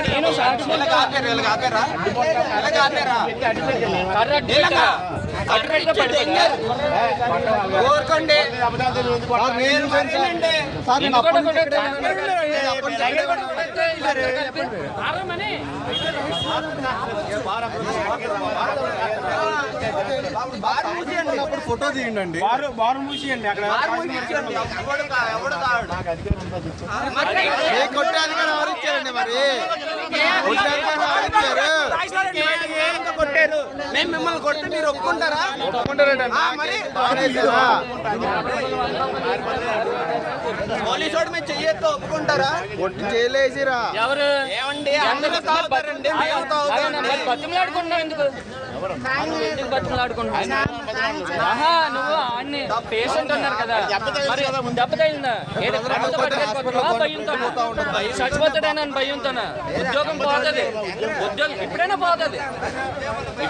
నేను సాక్షి కోరుకోండి ఫోటో తీయండి. బారు మూసియండి అక్కడ కొట్టే అధికారం ఎవరు ఇచ్చారండి? మరి కొట్టారు మేము మిమ్మల్ని కొడితే మీరు ఒప్పుకుంటారా? మరి పోలీసు వాడు మేము చెయ్యొద్దు ఒప్పుకుంటారా? కొట్టి చేయలేసిరా ఎవరు ఏమండి? అందరూ తాగుతారండి, మేము తాగుతాం. బతిమలాడుకుంటున్నావు ఎందుకు? ఎందుకు బతిమలాడుకుంటున్నావు? నువ్వు అన్ని పేషెంట్ అన్నారు కదా, మరి దెబ్బ తగిలిందా? చచ్చిపోతాడని భయంతోనా? ఉద్యోగం పోతుంది, ఉద్యోగం ఎప్పుడైనా పోతుంది.